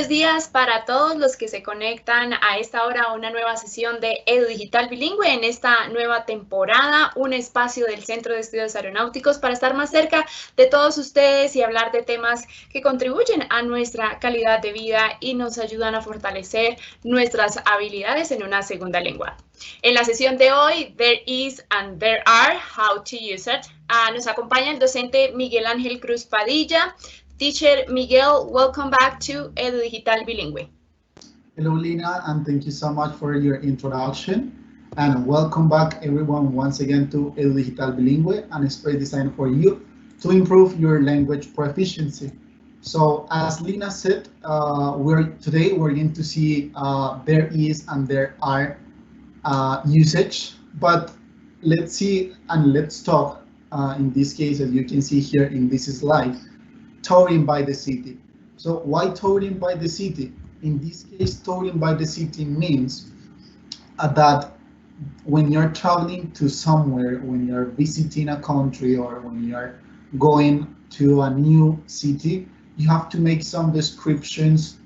Buenos días para todos los que se conectan a esta hora a una nueva sesión de Edu.Digital Bilingüe en esta nueva temporada, un espacio del Centro de Estudios Aeronáuticos para estar más cerca de todos ustedes y hablar de temas que contribuyen a nuestra calidad de vida y nos ayudan a fortalecer nuestras habilidades en una segunda lengua. En la sesión de hoy, There is and there are, how to use it, nos acompaña el docente Miguel Ángel Cruz Padilla. Teacher Miguel, welcome back to Edu.Digital Bilingüe. Hello, Lina, and thank you so much for your introduction. And welcome back, everyone, once again to Edu.Digital Bilingüe, and a space designed for you to improve your language proficiency. So, as Lina said, today we're going to see there is and there are usage, but let's see and let's talk in this case, as you can see here in this slide, touring by the city. So why touring by the city? In this case, touring by the city means that when you're traveling to somewhere, when you're visiting a country or when you're going to a new city, you have to make some descriptions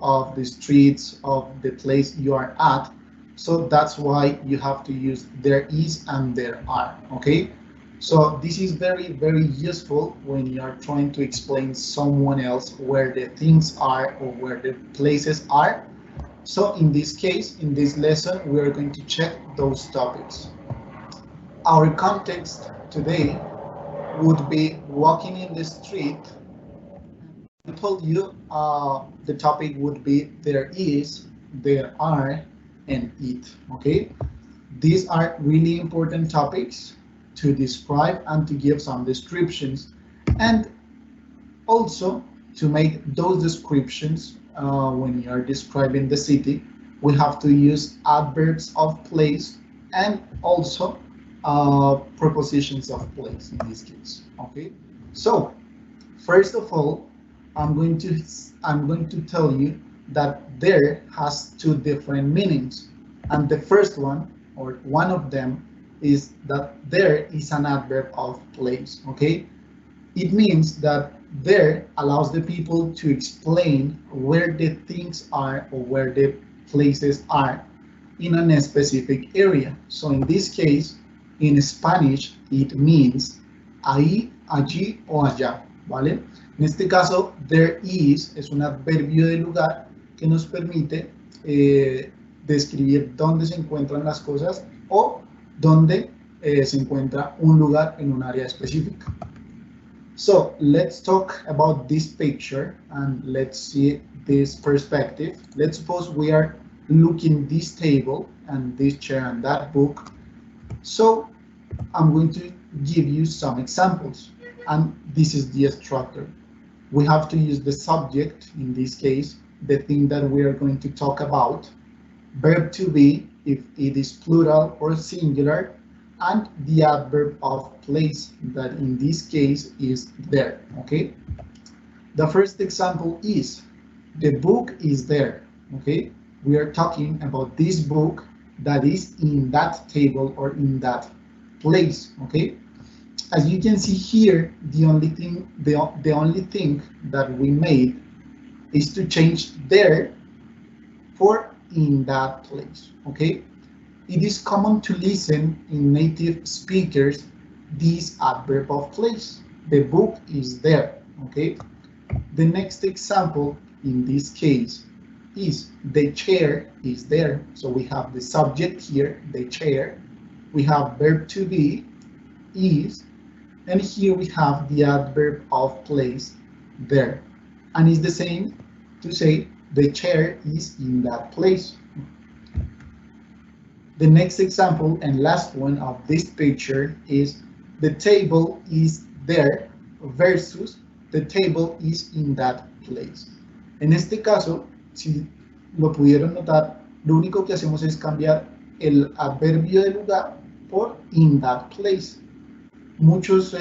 of the streets of the place you are at. So that's why you have to use there is and there are, okay? So this is very, very useful when you are trying to explain someone else where the things are or where the places are. So in this case, in this lesson, we are going to check those topics. Our context today would be walking in the street. I told you the topic would be there is, there are, and it, okay? These are really important topics to describe and to give some descriptions, and also to make those descriptions when you are describing the city, we have to use adverbs of place and also prepositions of place in this case, okay? So first of all, I'm going to tell you that there has two different meanings, and the first one, or one of them, is that there is an adverb of place, okay? It means that there allows the people to explain where the things are or where the places are in a specific area. So in this case, in Spanish, it means ahí, allí o allá, ¿vale? En este caso, there is es un adverbio de lugar que nos permite describir dónde se encuentran las cosas o donde se encuentra un lugar en un área específica. So let's talk about this picture and let's see this perspective. Let's suppose we are looking this table and this chair and that book. So I'm going to give you some examples, and this is the structure. We have to use the subject, in this case, the thing that we are going to talk about, verb to be if it is plural or singular, and the adverb of place that in this case is there, okay? The first example is the book is there, okay? We are talking about this book that is in that table or in that place, okay? As you can see here, the only thing that we made is to change there for in that place, okay? It is common to listen in native speakers this adverb of place. The book is there, okay? The next example in this case is the chair is there. So we have the subject here, the chair. We have verb to be, is, and here we have the adverb of place, there. And it's the same to say the chair is in that place. The next example and last one of this picture is the table is there versus the table is in that place. En este caso, si lo pudieron notar, lo único que hacemos es cambiar el adverbio de lugar por in that place. Muchos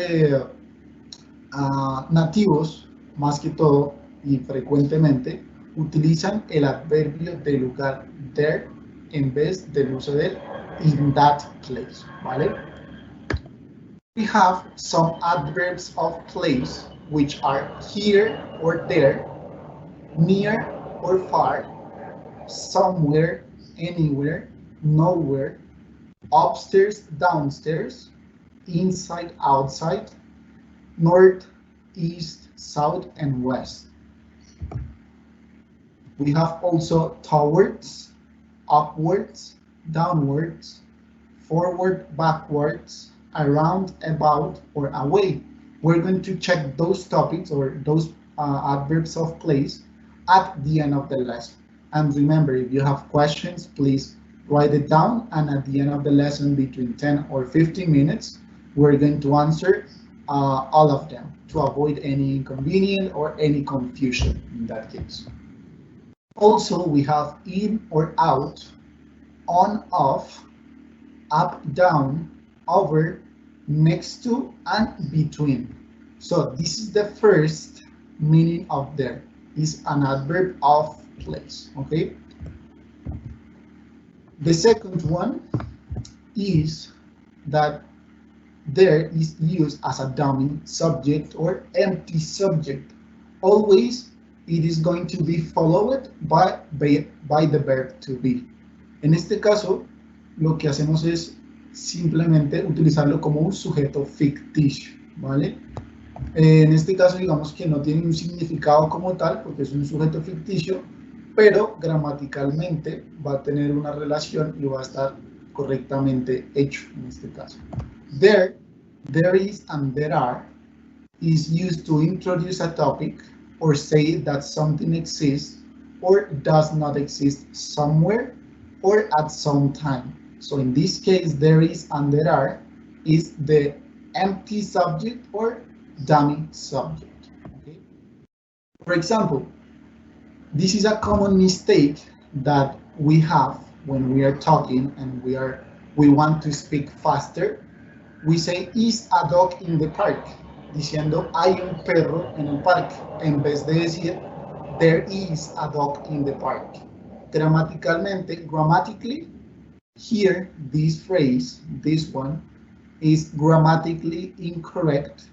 nativos, más que todo y frecuentemente, utilizan el adverbio de lugar there en vez del uso del in that place, ¿vale? We have some adverbs of place which are here or there, near or far, somewhere, anywhere, nowhere, upstairs, downstairs, inside, outside, north, east, south, and west. We have also towards, upwards, downwards, forward, backwards, around, about, or away. We're going to check those topics or those adverbs of place at the end of the lesson. And remember, if you have questions, please write it down. And at the end of the lesson, between 10 or 15 minutes, we're going to answer all of them to avoid any inconvenience or any confusion in that case. Also, we have in or out, on, off, up, down, over, next to, and between. So this is the first meaning of there. Is an adverb of place, okay? The second one is that there is used as a dummy subject or empty subject. Always it is going to be followed by the verb to be. En este caso, lo que hacemos es simplemente utilizarlo como un sujeto ficticio, ¿vale? En este caso, digamos que no tiene un significado como tal, porque es un sujeto ficticio, pero gramaticalmente va a tener una relación y va a estar correctamente hecho en este caso. There is, and there are is used to introduce a topic or say that something exists or does not exist somewhere or at some time. So in this case, there is and there are is the empty subject or dummy subject. Okay? For example, this is a common mistake that we have when we are talking and we want to speak faster. We say, is a dog in the park? Diciendo, hay un perro en el parque, en vez de decir, there is a dog in the park. Grammatically, here, this phrase, this one, is grammatically incorrect,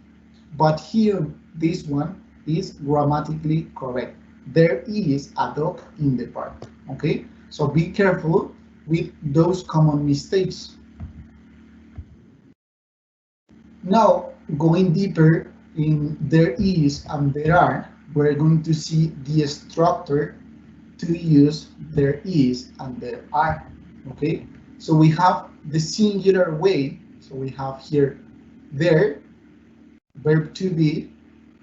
but here, this one is grammatically correct. There is a dog in the park, okay? So be careful with those common mistakes. Now, going deeper in there is and there are, we're going to see the structure to use there is and there are, okay? So we have the singular way, so we have here there, verb to be,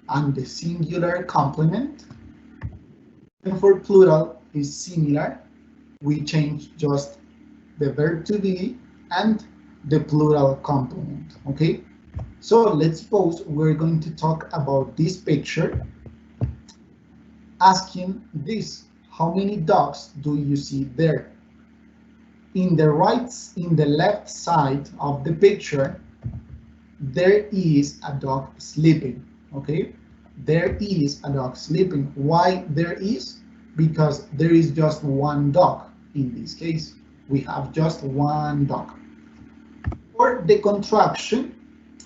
and the singular complement. And for plural is similar, we change just the verb to be and the plural complement, okay? So let's suppose we're going to talk about this picture, asking this, how many dogs do you see there? In the left side of the picture, there is a dog sleeping, okay? There is a dog sleeping. Why there is? Because there is just one dog in this case. We have just one dog. For the contraction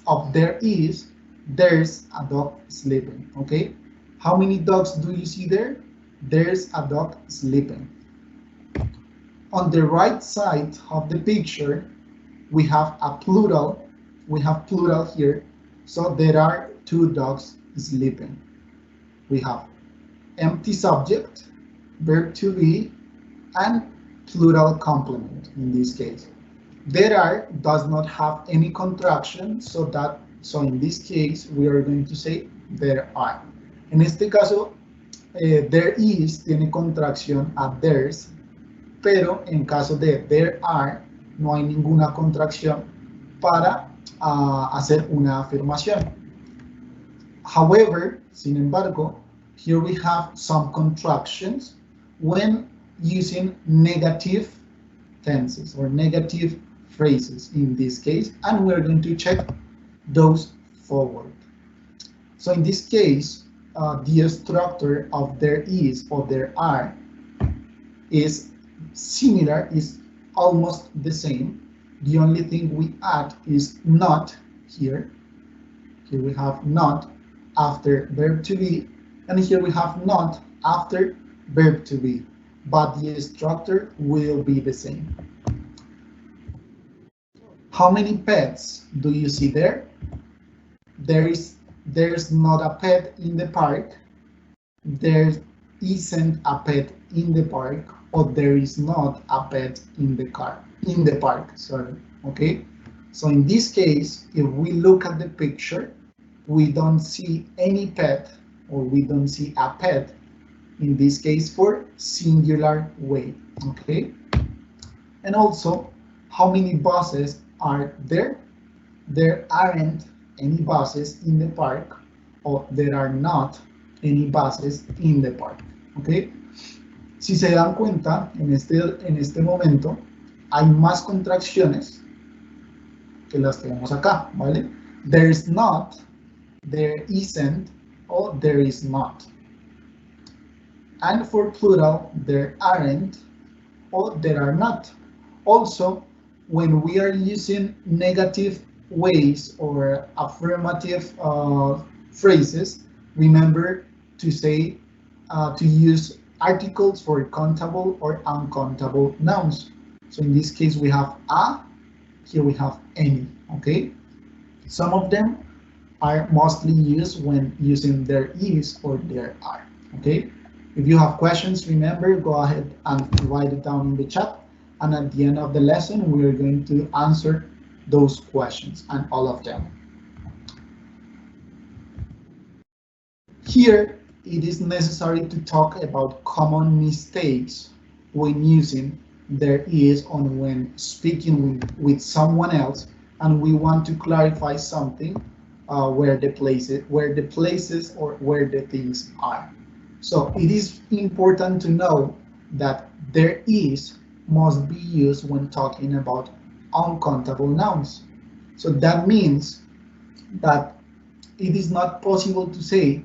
of there is, there's a dog sleeping, okay? How many dogs do you see there? There's a dog sleeping. On the right side of the picture, we have a plural. We have plural here, so there are two dogs sleeping. We have empty subject, verb to be, and plural complement in this case. There are does not have any contraction, so in this case we are going to say there are. En este caso, there is tiene contracción a there's, pero en caso de there are no hay ninguna contracción para hacer una afirmación. However, sin embargo, here we have some contractions when using negative tenses or negative phrases in this case, and we're going to check those forward. So in this case, the structure of there is or there are is similar, is almost the same. The only thing we add is not here. Here we have not after verb to be, and here we have not after verb to be, but the structure will be the same. How many pets do you see there? There's not a pet in the park. There isn't a pet in the park, or there is not a pet in the park. Sorry. Okay. So in this case, if we look at the picture, we don't see any pet, or we don't see a pet in this case for singular way. Okay. And also, how many buses are there? There aren't any buses in the park, or there are not any buses in the park. ¿Ok? Si se dan cuenta, en este momento hay más contracciones que las que vemos acá, ¿vale? There's not, there isn't, or there is not. And for plural, there aren't, or there are not. Also, when we are using negative ways or affirmative phrases, remember to say, to use articles for countable or uncountable nouns. So in this case, we have a, here we have any, okay? Some of them are mostly used when using there is or there are, okay? If you have questions, remember, go ahead and write it down in the chat. And at the end of the lesson, we are going to answer those questions and all of them. Here, it is necessary to talk about common mistakes when using there is or when speaking with someone else, and we want to clarify something where the places or where the things are. So it is important to know that there is must be used when talking about uncountable nouns. So that means that it is not possible to say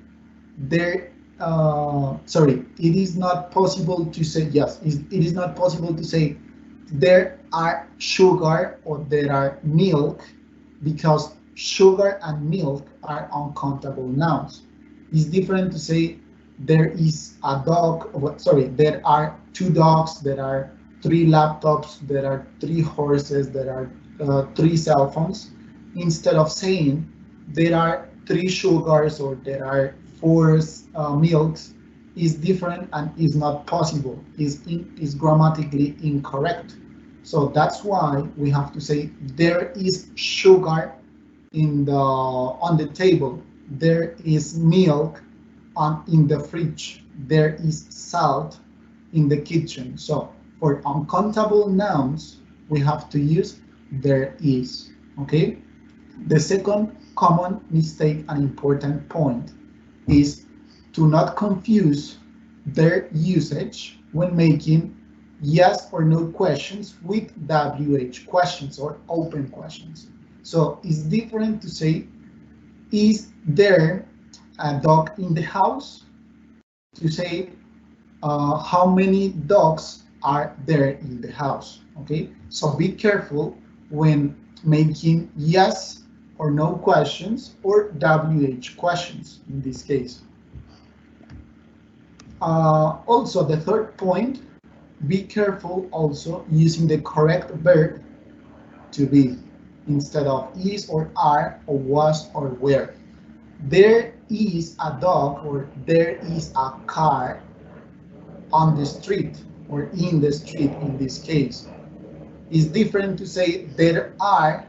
there, it is not possible to say, yes, it is not possible to say there are sugar or there are milk, because sugar and milk are uncountable nouns. It's different to say there is a dog, there are 2 dogs, there are 3 laptops, there are 3 horses, there are 3 cell phones, instead of saying there are 3 sugars or there are 4 milks. Is different and is not possible, is grammatically incorrect. So that's why we have to say there is sugar on the table, there is milk in the fridge, there is salt in the kitchen. So for uncountable nouns, we have to use there is, okay? The second common mistake and important point is to not confuse their usage when making yes or no questions with WH questions or open questions. So it's different to say, is there a dog in the house? To say, how many dogs are there in the house? Okay, so be careful when making yes or no questions or WH questions in this case. Also, the third point, be careful also using the correct verb to be instead of is or are or was or were. There is a dog or there is a car on the street or in the street in this case. It's different to say there are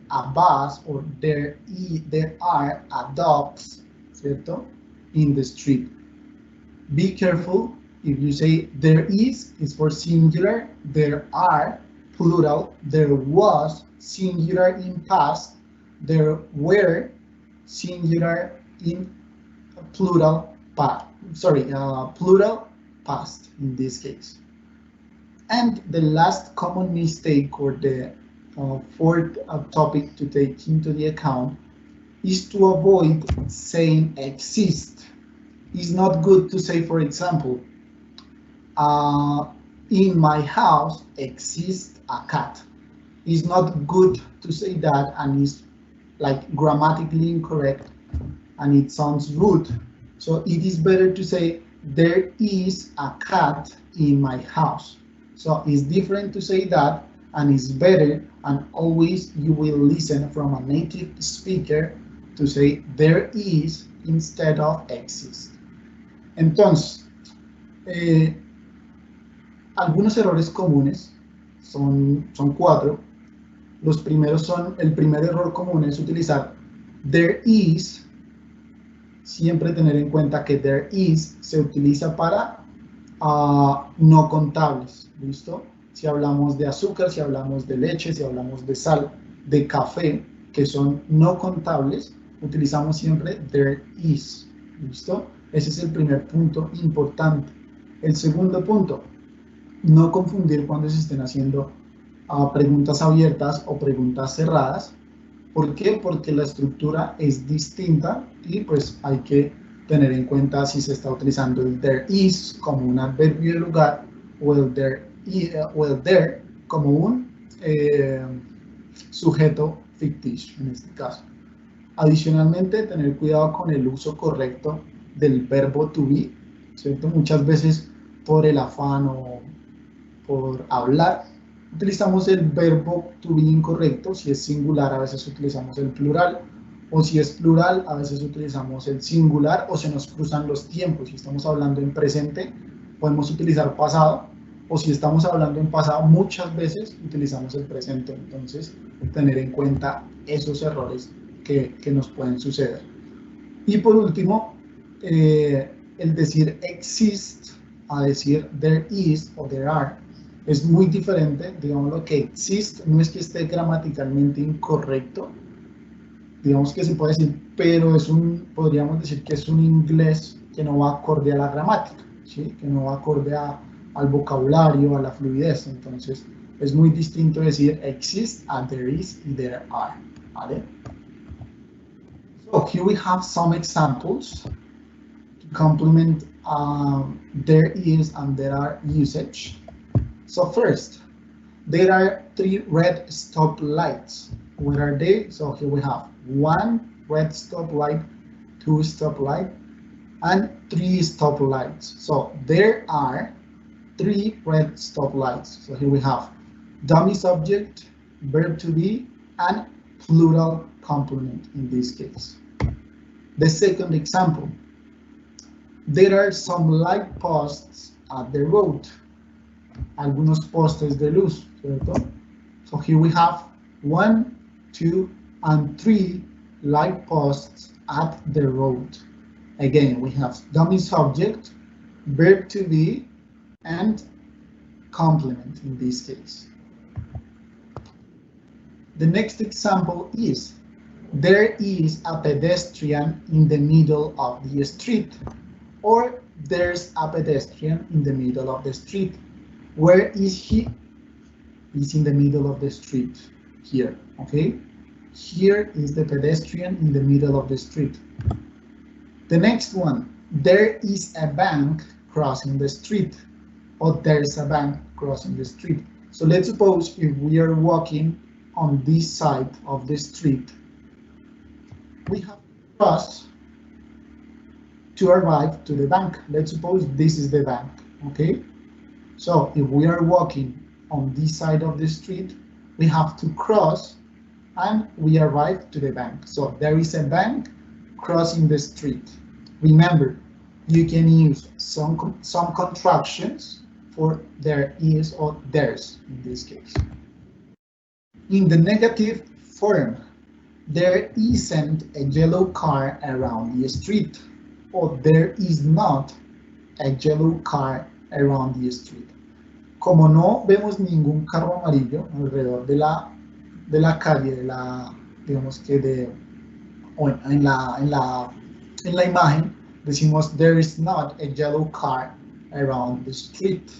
a bus or there are a dogs, ¿cierto? In the street. Be careful if you say there is for singular, there are plural, there was singular in past, there were singular in plural plural past in this case. And the last common mistake, or the fourth topic to take into the account, is to avoid saying exist. It's not good to say, for example, in my house exists a cat. It's not good to say that, and it's like grammatically incorrect and it sounds rude. So it is better to say there is a cat in my house. So it's different to say that, and it's better, and always you will listen from a native speaker to say there is instead of exist. Entonces, algunos errores comunes son 4. Los primeros son, el primer error común es utilizar there is. Siempre tener en cuenta que there is se utiliza para no contables, ¿listo? Si hablamos de azúcar, si hablamos de leche, si hablamos de sal, de café, que son no contables, utilizamos siempre there is, ¿listo? Ese es el primer punto importante. El segundo punto, no confundir cuando se estén haciendo preguntas abiertas o preguntas cerradas. ¿Por qué? Porque la estructura es distinta y pues hay que tener en cuenta si se está utilizando el there is como un adverbio de lugar o el there como un sujeto ficticio en este caso. Adicionalmente, tener cuidado con el uso correcto del verbo to be, ¿cierto? Muchas veces por el afán o por hablar utilizamos el verbo to be incorrecto. Si es singular, a veces utilizamos el plural, o si es plural, a veces utilizamos el singular, o se nos cruzan los tiempos. Si estamos hablando en presente, podemos utilizar pasado, o si estamos hablando en pasado, muchas veces utilizamos el presente. Entonces, tener en cuenta esos errores que nos pueden suceder. Y por último, el decir exist a decir there is o there are es muy diferente. Digamos, lo que exist no es que esté gramaticalmente incorrecto, digamos que se puede decir, pero podríamos decir que es un inglés que no va acorde a la gramática, ¿sí? Que no va acorde al vocabulario, a la fluidez. Entonces es muy distinto decir exist a there is y there are, ¿vale? So here we have some examples to complement there is and there are usage. So first, there are 3 red stop lights. Where are they? So here we have 1 red stop light, 2 stop light, and 3 stop lights. So there are 3 red stop lights. So here we have dummy subject, verb to be, and plural complement in this case. The second example, there are some light posts at the road. Algunos postes de luz, ¿cierto? So here we have 1, 2, and 3 light posts at the road. Again, we have dummy subject, verb to be, and complement in this case. The next example is, there is a pedestrian in the middle of the street, or there's a pedestrian in the middle of the street. Where is he? He's in the middle of the street here, okay? Here is the pedestrian in the middle of the street. The next one, there is a bank crossing the street, or there's a bank crossing the street. So let's suppose if we are walking on this side of the street, we have to cross to arrive to the bank. Let's suppose this is the bank, okay? So if we are walking on this side of the street, we have to cross and we arrive to the bank. So there is a bank crossing the street. Remember, you can use some contractions for there is or there's in this case. In the negative form, there isn't a yellow car around the street, or there is not a yellow car around the street. Como no vemos ningún carro amarillo alrededor de la calle, digamos que en la imagen, decimos there is not a yellow car around the street.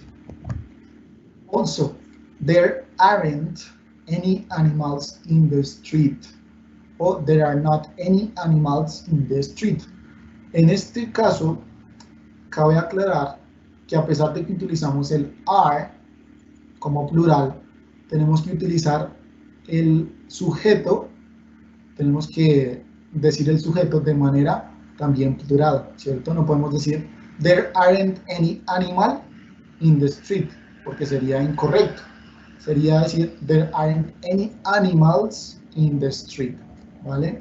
Also, there aren't any animals in the street, or there are not any animals in the street. En este caso, cabe aclarar que a pesar de que utilizamos el are como plural, tenemos que utilizar el sujeto, tenemos que decir el sujeto de manera también plural, ¿cierto? No podemos decir There aren't any animal in the street, porque sería incorrecto. Sería decir, there aren't any animals in the street, ¿vale?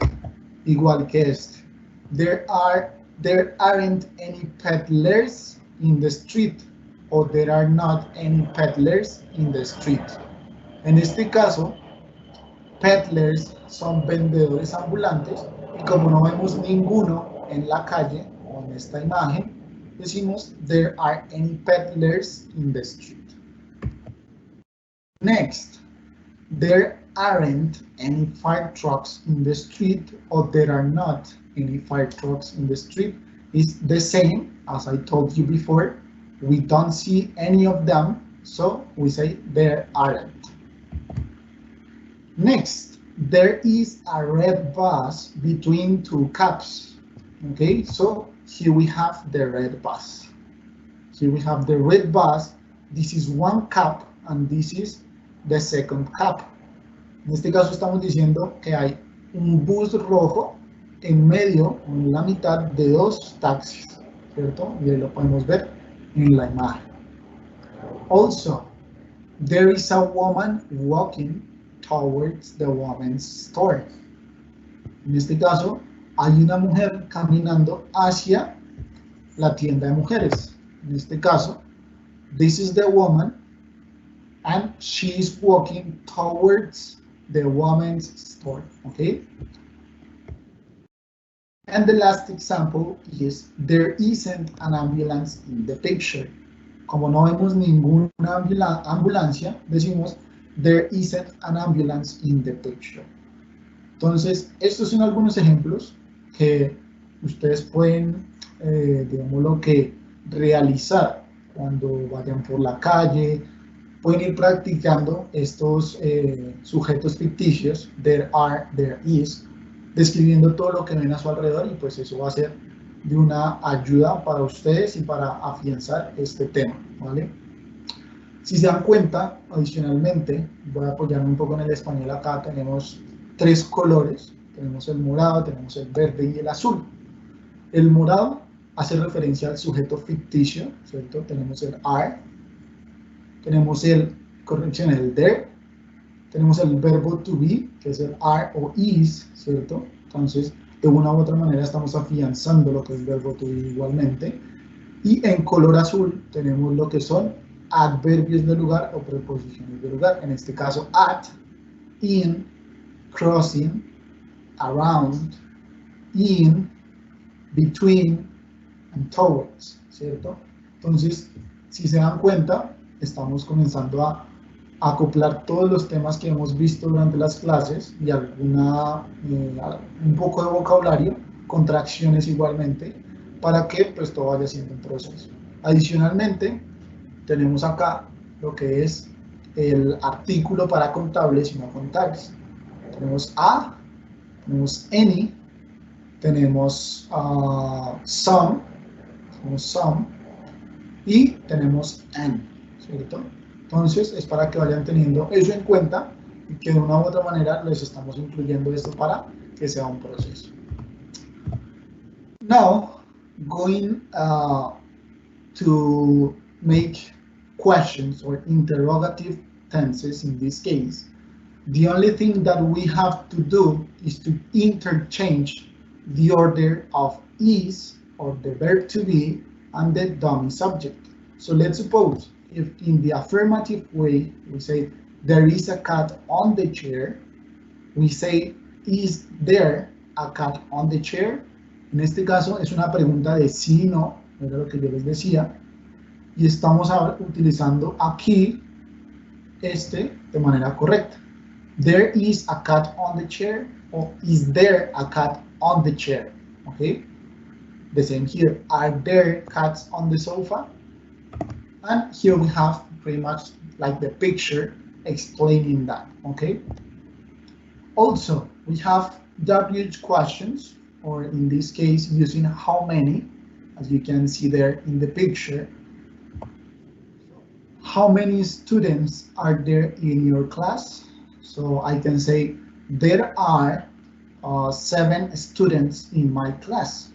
Igual que este. There aren't any peddlers in the street, o there are not any peddlers in the street. En este caso, peddlers son vendedores ambulantes y como no vemos ninguno en la calle o en esta imagen, decimos there are any peddlers in the street. Next, there aren't any fire trucks in the street, or there are not any fire trucks in the street is the same as I told you before. We don't see any of them, so we say there aren't. Next, there is a red bus between two cabs. Okay, so here we have the red bus. Here we have the red bus. This is one cab and this is the second cab. En este caso estamos diciendo que hay un bus rojo en medio, en la mitad de dos taxis, ¿cierto? Y ahí lo podemos ver en la imagen. Also, there is a woman walking towards the woman's store. En este caso, hay una mujer caminando hacia la tienda de mujeres. En este caso, this is the woman and she is walking towards the woman's store, okay? And the last example is there isn't an ambulance in the picture. Como no vemos ninguna ambulancia, decimos there isn't an ambulance in the picture. Entonces, estos son algunos ejemplos que ustedes pueden, digámoslo que, realizar cuando vayan por la calle. Pueden ir practicando estos sujetos ficticios, there are, there is, describiendo todo lo que ven a su alrededor y pues eso va a ser de una ayuda para ustedes y para afianzar este tema, ¿vale? Si se dan cuenta, adicionalmente, voy a apoyarme un poco en el español acá, tenemos tres colores, tenemos el morado, tenemos el verde y el azul. El morado hace referencia al sujeto ficticio, ¿cierto? Tenemos el are, tenemos el there, tenemos el verbo to be, que es el are o is, ¿cierto? Entonces, de una u otra manera estamos afianzando lo que es el verbo to be igualmente. Y en color azul tenemos lo que son adverbios de lugar o preposiciones de lugar. En este caso, at, in, crossing, around, in, between, and towards, ¿cierto? Entonces, si se dan cuenta, estamos comenzando a acoplar todos los temas que hemos visto durante las clases y un poco de vocabulario, contracciones igualmente, para que pues todo vaya siendo un proceso. Adicionalmente, tenemos acá lo que es el artículo para contables y no contables. Tenemos a, tenemos any, tenemos some y tenemos an, ¿cierto? Entonces es para que vayan teniendo eso en cuenta y que de una u otra manera les estamos incluyendo esto para que sea un proceso. Now, going to make questions or interrogative tenses in this case, the only thing that we have to do is to interchange the order of is or the verb to be and the dummy subject. So let's suppose if in the affirmative way we say there is a cat on the chair, we say is there a cat on the chair. En este caso es una pregunta de sí y no, era lo que yo les decía, y estamos ahora utilizando aquí de manera correcta. There is a cat on the chair, or is there a cat on the chair? Okay, the same here. Are there cats on the sofa? And here we have pretty much like the picture explaining that. Okay. Also, we have WH questions, or in this case, using how many, as you can see there in the picture. How many students are there in your class? So I can say there are 7 students in my class.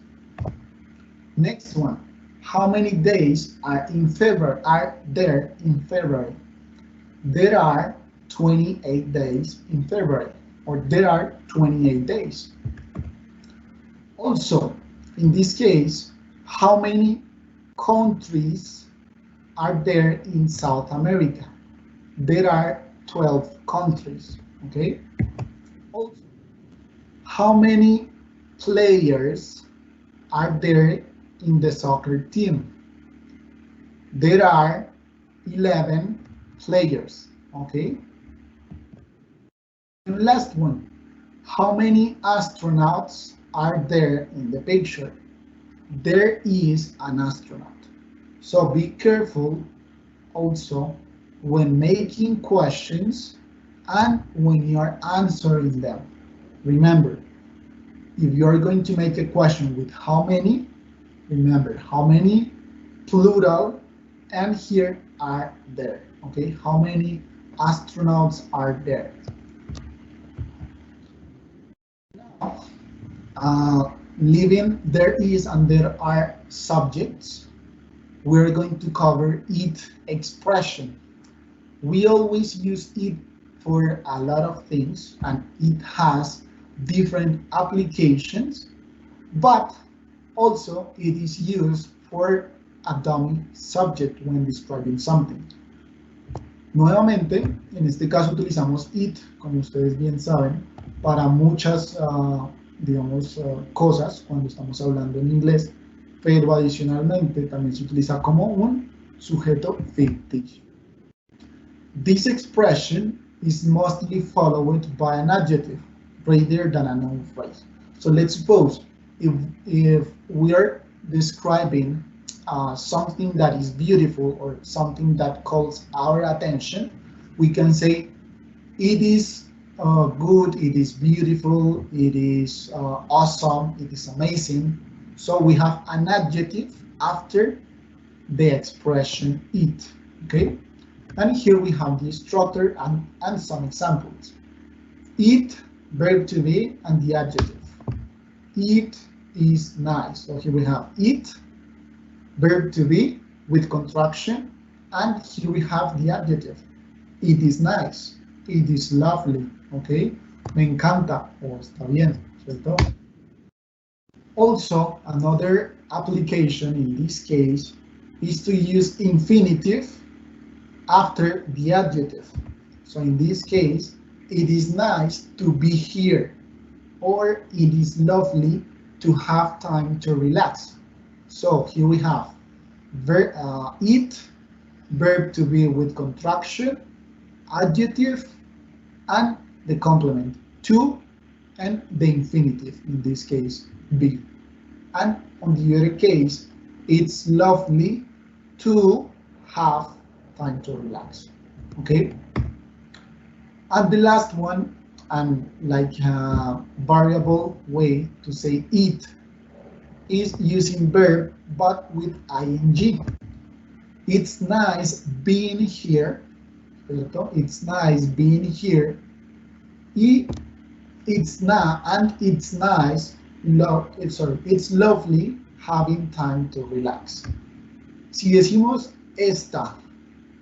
Next one, how many days are there in February? There are 28 days in February, or there are 28 days. Also, in this case, how many countries are there in South America? There are 12 countries, okay? Also, how many players are there in the soccer team? There are 11 players, okay? And last one, how many astronauts are there in the picture? There is an astronaut. So be careful also when making questions and when you are answering them. Remember, if you are going to make a question with how many, remember how many, plural, and here are there, okay? How many astronauts are there? Now, leaving there is and there are subjects, we're going to cover it expression. We always use it for a lot of things and it has different applications, but also it is used for a dummy subject when describing something. Nuevamente, en este caso utilizamos it, como ustedes bien saben, para muchas, digamos, cosas cuando estamos hablando en inglés, pero adicionalmente también se utiliza como un sujeto ficticio. This expression is mostly followed by an adjective rather than a noun phrase. So let's suppose if we are describing something that is beautiful or something that calls our attention, we can say it is good, it is beautiful, it is awesome, it is amazing. So we have an adjective after the expression it, okay? And here we have the structure and some examples. It, verb to be, and the adjective. It is nice. So here we have it, verb to be with contraction, and here we have the adjective. It is nice. It is lovely. Okay. Me encanta. O está bien, ¿cierto? Also, another application in this case is to use infinitive after the adjective. So in this case, it is nice to be here, or it is lovely to have time to relax. So here we have it, verb to be with contraction, adjective, and the complement to, and the infinitive, in this case, be. And on the other case, it's lovely to have time to relax. Okay. And the last one, and like a variable way to say it, is using verb but with ing. It's nice being here. It's nice being here. It's nice. It's lovely having time to relax. Si decimos esta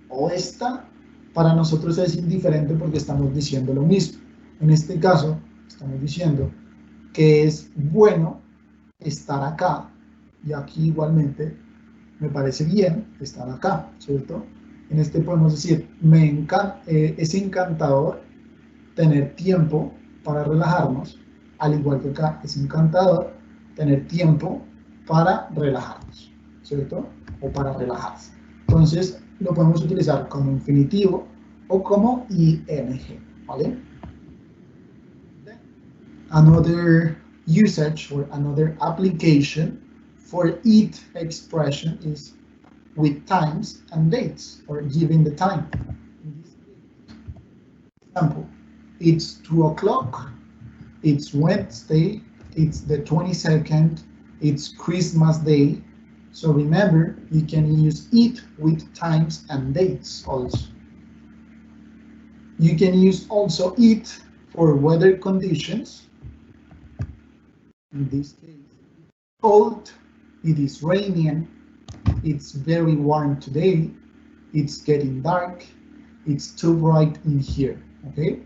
o esta, para nosotros es indiferente porque estamos diciendo lo mismo. En este caso, estamos diciendo que es bueno estar acá, y aquí igualmente me parece bien estar acá, ¿cierto? En este podemos decir, es encantador tener tiempo para relajarnos, al igual que acá es encantador tener tiempo para relajarnos, ¿cierto? O para relajarse. Entonces, lo podemos utilizar como infinitivo o como ing, ¿vale? Another usage or another application for it expression is with times and dates, or giving the time. Example, it's 2 o'clock, it's Wednesday, it's the 22nd, it's Christmas Day. So remember, you can use it with times and dates also. You can use also it for weather conditions. In this case, cold, it is raining, it's very warm today, it's getting dark, it's too bright in here, okay?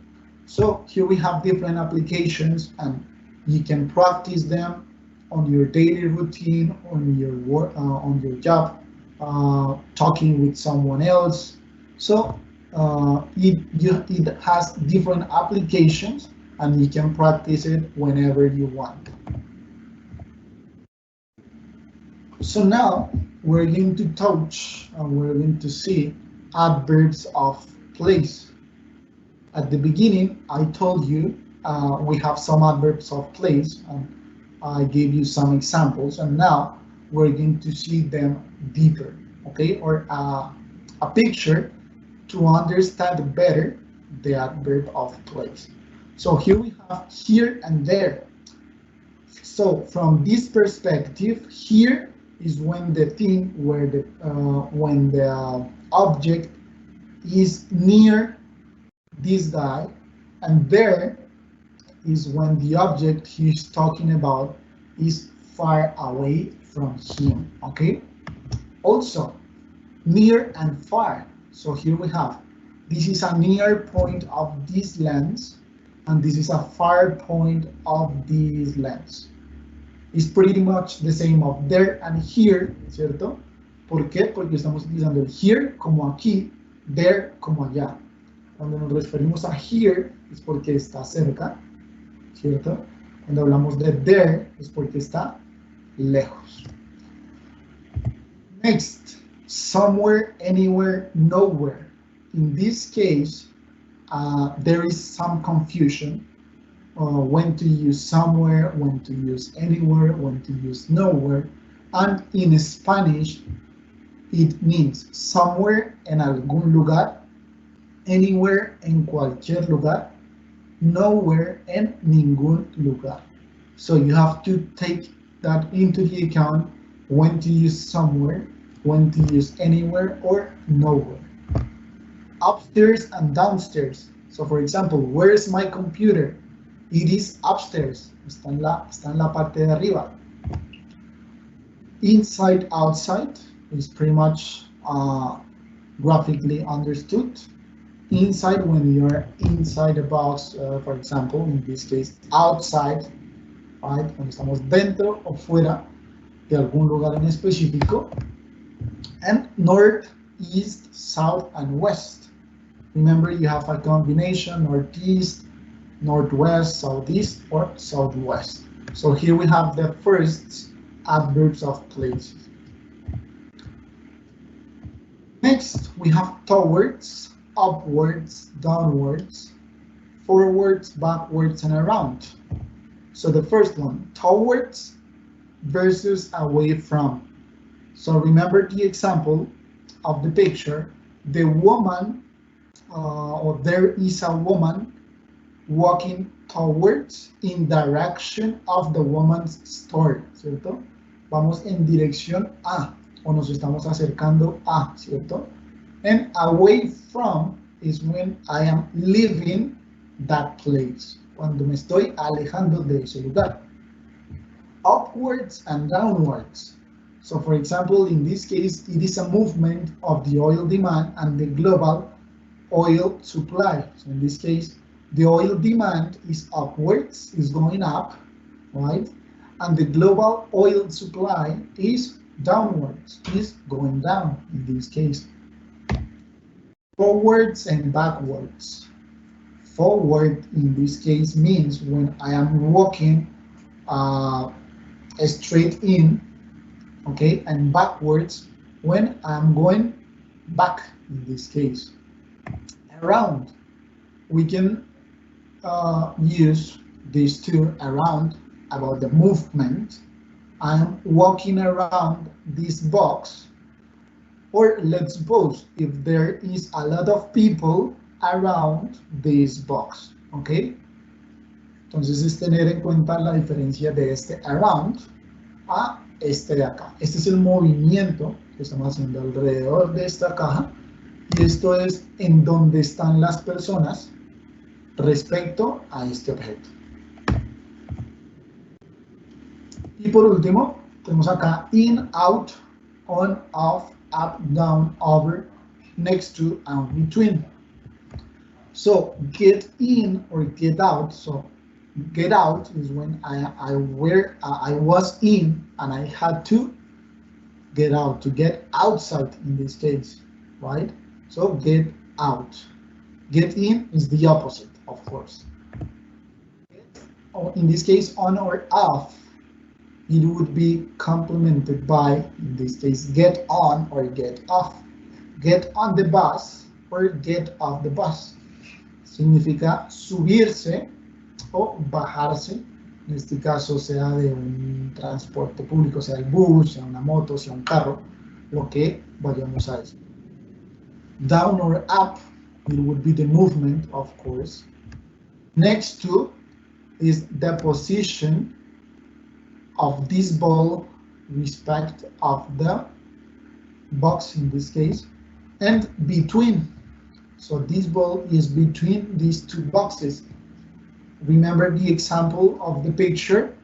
So here we have different applications and you can practice them on your daily routine, on your work, on your job, talking with someone else. So it has different applications and you can practice it whenever you want. So now we're going to touch and we're going to see adverbs of place. At the beginning, I told you we have some adverbs of place and I gave you some examples, and now we're going to see them deeper, okay, or a picture to understand better the adverb of place. So here we have here and there. So from this perspective, here is when the thing where the when the object is near this guy, and there is when the object he's talking about is far away from him, okay? Also, near and far. So here we have, this is a near point of this lens, and this is a far point of this lens. It's pretty much the same of there and here, ¿cierto? ¿Por qué? Porque estamos utilizando el here como aquí, there como allá. Cuando nos referimos a here es porque está cerca, ¿cierto? Cuando hablamos de there es porque está lejos. Next, somewhere, anywhere, nowhere. In this case, there is some confusion. When to use somewhere, when to use anywhere, when to use nowhere. And in Spanish, it means somewhere, en algún lugar, anywhere, en cualquier lugar, nowhere, en ningún lugar. So you have to take that into the account when to use somewhere, when to use anywhere or nowhere. Upstairs and downstairs. So for example, where is my computer? It is upstairs. Está en la parte de arriba. Inside, outside is pretty much graphically understood. Inside, when you're inside a box, for example, in this case, outside, right? Cuando estamos dentro o fuera de algún lugar en específico. And north, east, south, and west. Remember, you have a combination, northeast, northwest, southeast, or southwest. So here we have the first adverbs of place. Next, we have towards, upwards, downwards, forwards, backwards, and around. So the first one, towards versus away from. So remember the example of the picture, the woman, or there is a woman walking towards, in direction of the woman's store, ¿cierto? Vamos en dirección a, o nos estamos acercando a, ¿cierto? And away from is when I am leaving that place, cuando me estoy alejando de ese lugar. Upwards and downwards. So for example, in this case, it is a movement of the oil demand and the global oil supply. So in this case, the oil demand is upwards, is going up, right? And the global oil supply is downwards, is going down in this case. Forwards and backwards. Forward in this case means when I am walking straight in, okay, and backwards when I'm going back in this case. Around, we can use these two, around, about the movement. I'm walking around this box, or let's suppose if there is a lot of people around this box, okay? Entonces es tener en cuenta la diferencia de este around a este de acá. Este es el movimiento que estamos haciendo alrededor de esta caja y esto es en donde están las personas respecto a este objeto. Y por último, tenemos acá in, out, on, off, up, down, over, next to, and between. So get in or get out. So get out is when I was in and I had to get out, to get outside in this case, right? So get out. Get in is the opposite, of course. In this case, on or off, it would be complemented by, in this case, get on or get off. Get on the bus or get off the bus. Significa subirse o bajarse, en este caso sea de un transporte público, sea el bus, sea una moto, sea un carro, lo que vayamos a decir. Down or up, it would be the movement, of course. Next to is the position of this ball respect of the box in this case, and between. So this ball is between these two boxes. Remember the example of the picture?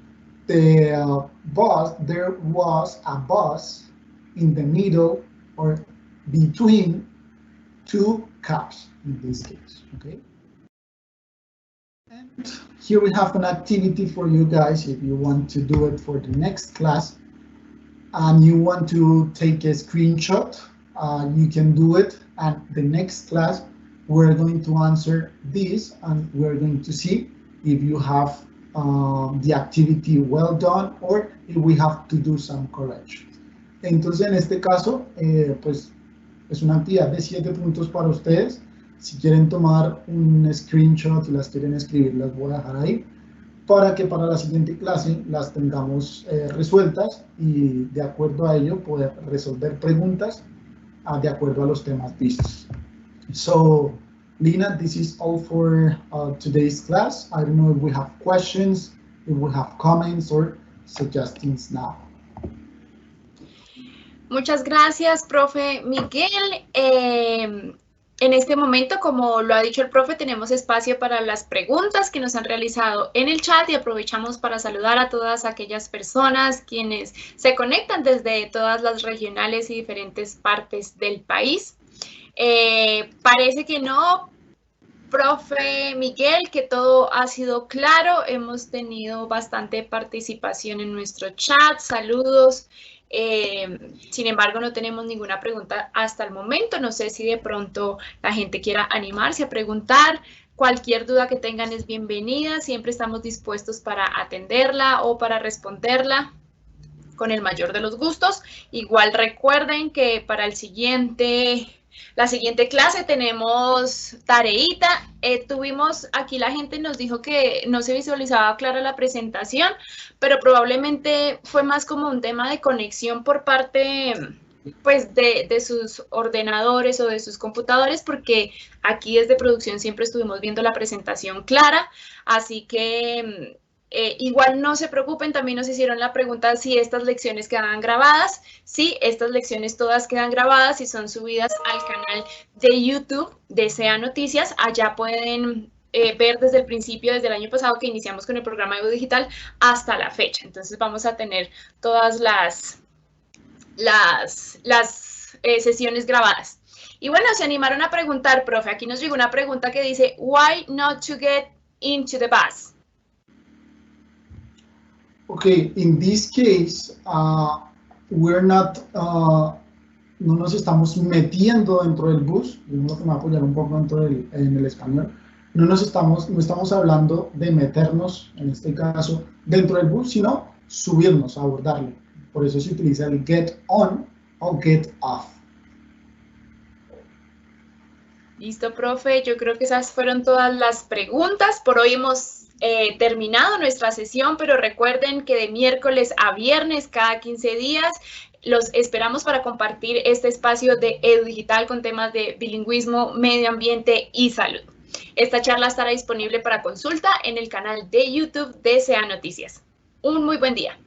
There was a bus in the middle or between two cups in this case, okay? And here we have an activity for you guys if you want to do it for the next class and you want to take a screenshot, you can do it, and the next class we're going to answer this and we're going to see if you have the activity well done or if we have to do some corrections. Entonces en este caso pues es una actividad de 7 puntos para ustedes. Si quieren tomar un screenshot y las quieren escribir, las voy a dejar ahí para que para la siguiente clase las tengamos resueltas y de acuerdo a ello poder resolver preguntas de acuerdo a los temas vistos. So, Lina, this is all for today's class. I don't know if we have questions, if we have comments or suggestions now. Muchas gracias, profe Miguel. En este momento, como lo ha dicho el profe, tenemos espacio para las preguntas que nos han realizado en el chat y aprovechamos para saludar a todas aquellas personas quienes se conectan desde todas las regionales y diferentes partes del país. Parece que no, profe Miguel, que todo ha sido claro. Hemos tenido bastante participación en nuestro chat. Saludos. Sin embargo, no tenemos ninguna pregunta hasta el momento. No sé si de pronto la gente quiera animarse a preguntar. Cualquier duda que tengan es bienvenida. Siempre estamos dispuestos para atenderla o para responderla con el mayor de los gustos. Igual recuerden que para la siguiente clase tenemos tareita. Tuvimos aquí, la gente nos dijo que no se visualizaba clara la presentación, pero probablemente fue más como un tema de conexión por parte pues de sus ordenadores o de sus computadores, porque aquí desde producción siempre estuvimos viendo la presentación clara, así que igual no se preocupen. También nos hicieron la pregunta si estas lecciones quedan grabadas. Sí, estas lecciones todas quedan grabadas y son subidas al canal de YouTube de SEA Noticias. Allá pueden ver desde el principio, desde el año pasado que iniciamos con el programa Edu.Digital hasta la fecha. Entonces vamos a tener todas las sesiones grabadas. Y bueno, se animaron a preguntar, profe. Aquí nos llegó una pregunta que dice, why not to get into the bus? Okay, in this case, we're not, no nos estamos metiendo dentro del bus. Yo me voy a apoyar un poco en el español. No estamos hablando de meternos, en este caso, dentro del bus, sino subirnos, abordarlo. Por eso se utiliza el get on o get off. Listo, profe. Yo creo que esas fueron todas las preguntas. Por hoy hemos terminado nuestra sesión, pero recuerden que de miércoles a viernes, cada 15 días, los esperamos para compartir este espacio de Edu.Digital con temas de bilingüismo, medio ambiente y salud. Esta charla estará disponible para consulta en el canal de YouTube de SEA Noticias. Un muy buen día.